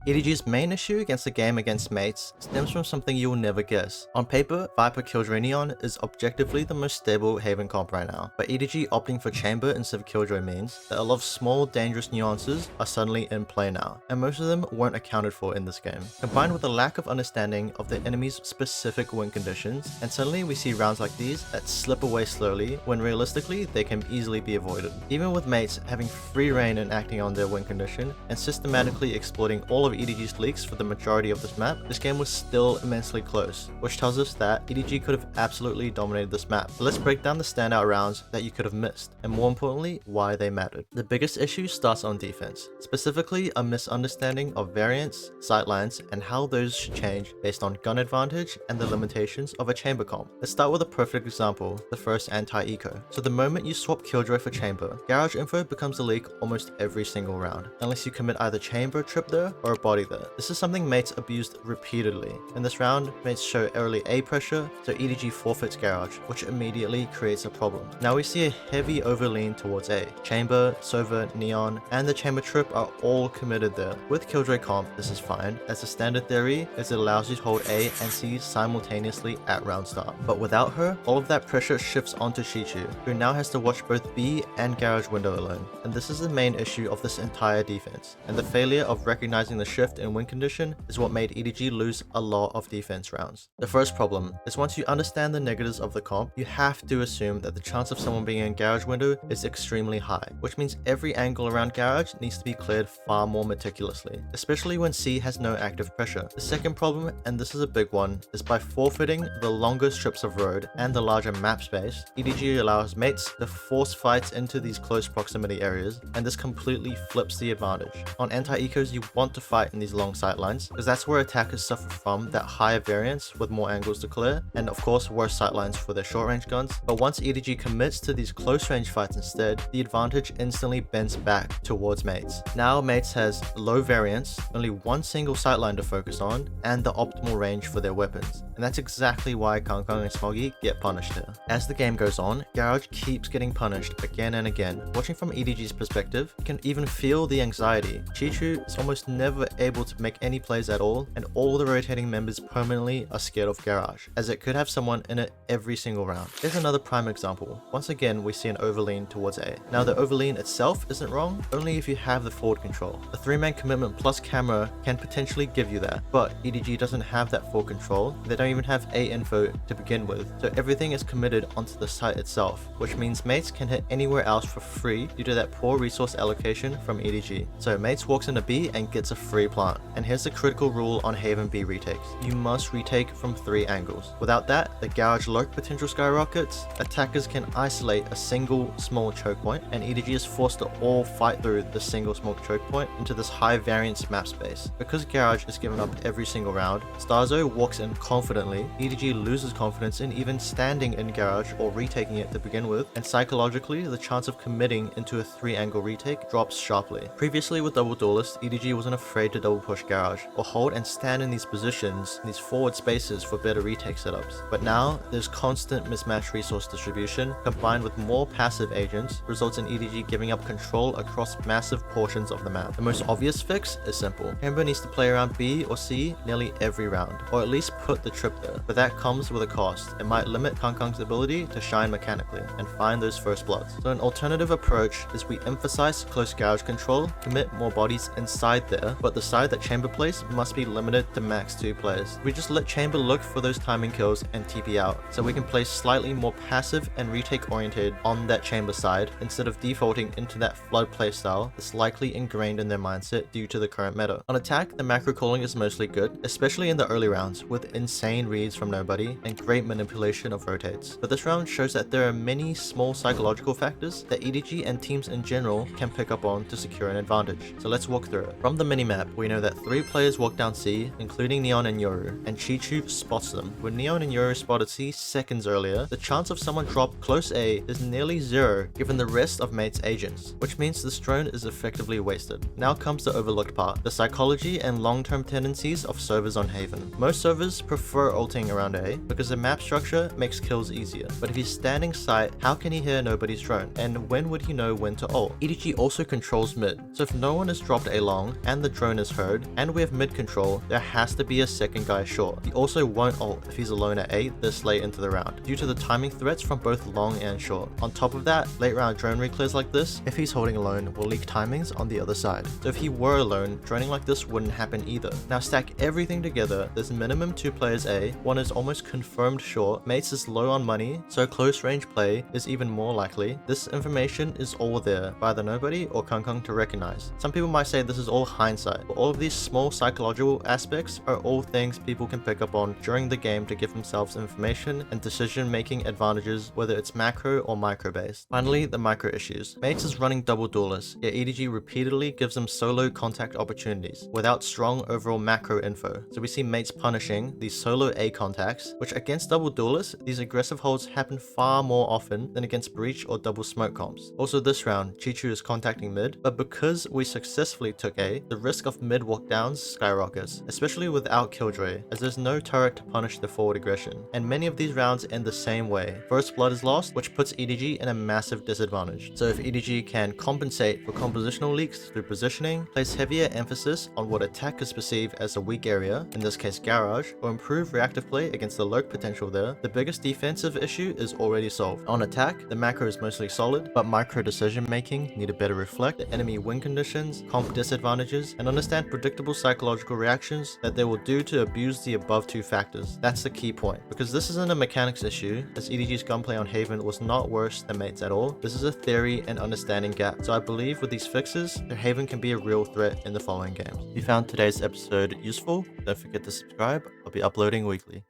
EDG's main issue against the game against mates stems from something you will never guess. On paper, Viper Killjoy Neon is objectively the most stable Haven comp right now, but EDG opting for Chamber instead of Killjoy means that a lot of small dangerous nuances are suddenly in play now, and most of them weren't accounted for in this game. Combined with a lack of understanding of the enemy's specific win conditions, and suddenly we see rounds like these that slip away slowly when realistically they can easily be avoided. Even with mates having free reign in acting on their win condition and systematically exploiting all of EDG's leaks for the majority of this map, this game was still immensely close, which tells us that EDG could have absolutely dominated this map. But let's break down the standout rounds that you could have missed, and more importantly, why they mattered. The biggest issue starts on defense, specifically a misunderstanding of variants, sightlines, and how those should change based on gun advantage and the limitations of a chamber comp. Let's start with a perfect example, the first anti-eco. So the moment you swap Killjoy for chamber, garage info becomes a leak almost every single round, unless you commit either chamber trip there or a body there. This is something mates abused repeatedly. In this round, mates show early A pressure, so EDG forfeits garage, which immediately creates a problem. Now we see a heavy overlean towards A. Chamber, Sova, Neon, and the chamber trip are all committed there. With Killjoy comp, this is fine, as the standard theory is it allows you to hold A and C simultaneously at round start. But without her, all of that pressure shifts onto Shichu, who now has to watch both B and garage window alone. And this is the main issue of this entire defense, and the failure of recognizing the shift in win condition is what made EDG lose a lot of defense rounds. The first problem is once you understand the negatives of the comp, you have to assume that the chance of someone being in garage window is extremely high, which means every angle around garage needs to be cleared far more meticulously, especially when C has no active pressure. The second problem, and this is a big one, is by forfeiting the longer strips of road and the larger map space, EDG allows mates to force fights into these close proximity areas, and this completely flips the advantage. On anti-ecos, you want to fight in these long sightlines, because that's where attackers suffer from that higher variance with more angles to clear, and of course worse sightlines for their short range guns. But once EDG commits to these close range fights instead, the advantage instantly bends back towards mates. Now mates has low variance, only one single sightline to focus on, and the optimal range for their weapons. And that's exactly why Kangkang and Smoggy get punished here. As the game goes on, garage keeps getting punished again and again. Watching from EDG's perspective, you can even feel the anxiety. Chichu is almost never able to make any plays at all, and all the rotating members permanently are scared of garage, as it could have someone in it every single round. Here's another prime example. Once again, we see an overlean towards A. Now the overlean itself isn't wrong, only if you have the forward control. A 3-man commitment plus camera can potentially give you that, but EDG doesn't have that full control. They don't even have A info to begin with, so everything is committed onto the site itself, which means mates can hit anywhere else for free due to that poor resource allocation from EDG. So mates walks into B and gets a free plant. And here's the critical rule on Haven B retakes. You must retake from 3 angles. Without that, the garage lurk potential skyrockets, attackers can isolate a single small choke point, and EDG is forced to all fight through the single small choke point into this high variance map space. Because garage is given up every single round, Starzo walks in confidently, EDG loses confidence in even standing in garage or retaking it to begin with, and psychologically the chance of committing into a 3-angle retake drops sharply. Previously with Double Duelist, EDG wasn't afraid to double push garage, or hold and stand in these positions, these forward spaces for better retake setups. But now, there's constant mismatched resource distribution, combined with more passive agents, results in EDG giving up control across massive portions of the map. The most obvious fix is simple. Chamber needs to play around B or C nearly every round, or at least put the trip there, but that comes with a cost. It might limit Kangkang's ability to shine mechanically and find those first bloods. So an alternative approach is we emphasize close garage control, commit more bodies inside there, but the side that chamber plays must be limited to max 2 players. We just let chamber look for those timing kills and TP out, so we can play slightly more passive and retake oriented on that chamber side instead of defaulting into that flood playstyle that's likely ingrained in their mindset due to the current meta. On attack, the macro calling is mostly good, especially in the early rounds with insane reads from nobody and great manipulation of rotates. But this round shows that there are many small psychological factors that EDG and teams in general can pick up on to secure an advantage. So let's walk through it. From the minimap, we know that 3 players walk down C, including Neon and Yoru, and Chichu spots them. When Neon and Yoru spotted C seconds earlier, the chance of someone drop close A is nearly 0 given the rest of mates' agents, which means this drone is effectively wasted. Now comes the overlooked part, the psychology and long-term tendencies of servers on Haven. Most servers prefer ulting around A because the map structure makes kills easier, but if he's standing sight, how can he hear nobody's drone, and when would he know when to ult? EDG also controls mid, so if no one has dropped A long and the drone alone is heard, and we have mid control, there has to be a second guy short. He also won't ult if he's alone at 8 this late into the round, due to the timing threats from both long and short. On top of that, late round drone reclears like this, if he's holding alone, will leak timings on the other side. So if he were alone, droning like this wouldn't happen either. Now stack everything together, there's minimum 2 players A, one is almost confirmed short, mates is low on money, so close range play is even more likely. This information is all there for either nobody or Kung to recognize. Some people might say this is all hindsight, but all of these small psychological aspects are all things people can pick up on during the game to give themselves information and decision making advantages, whether it's macro or micro based. Finally, the micro issues. Mates is running double duelists, yet EDG repeatedly gives them solo contact opportunities without strong overall macro info. So we see mates punishing these solo A contacts, which against double duelists, these aggressive holds happen far more often than against breach or double smoke comps. Also this round, Chichu is contacting mid, but because we successfully took A, the risk of mid walk downs skyrockets, especially without Killjoy, as there's no turret to punish the forward aggression. And many of these rounds end the same way. First blood is lost, which puts EDG in a massive disadvantage. So if EDG can compensate for compositional leaks through positioning, place heavier emphasis on what attackers perceive as a weak area, in this case garage, or improve reactive play against the lurk potential there, the biggest defensive issue is already solved. On attack, the macro is mostly solid, but micro decision making need to better reflect the enemy win conditions, comp disadvantages, and understand predictable psychological reactions that they will do to abuse the above two factors. That's the key point, because this isn't a mechanics issue, as EDG's gunplay on Haven was not worse than mates at all. This is a theory and understanding gap, so I believe with these fixes, their Haven can be a real threat in the following games. If you found today's episode useful, don't forget to subscribe. I'll be uploading weekly.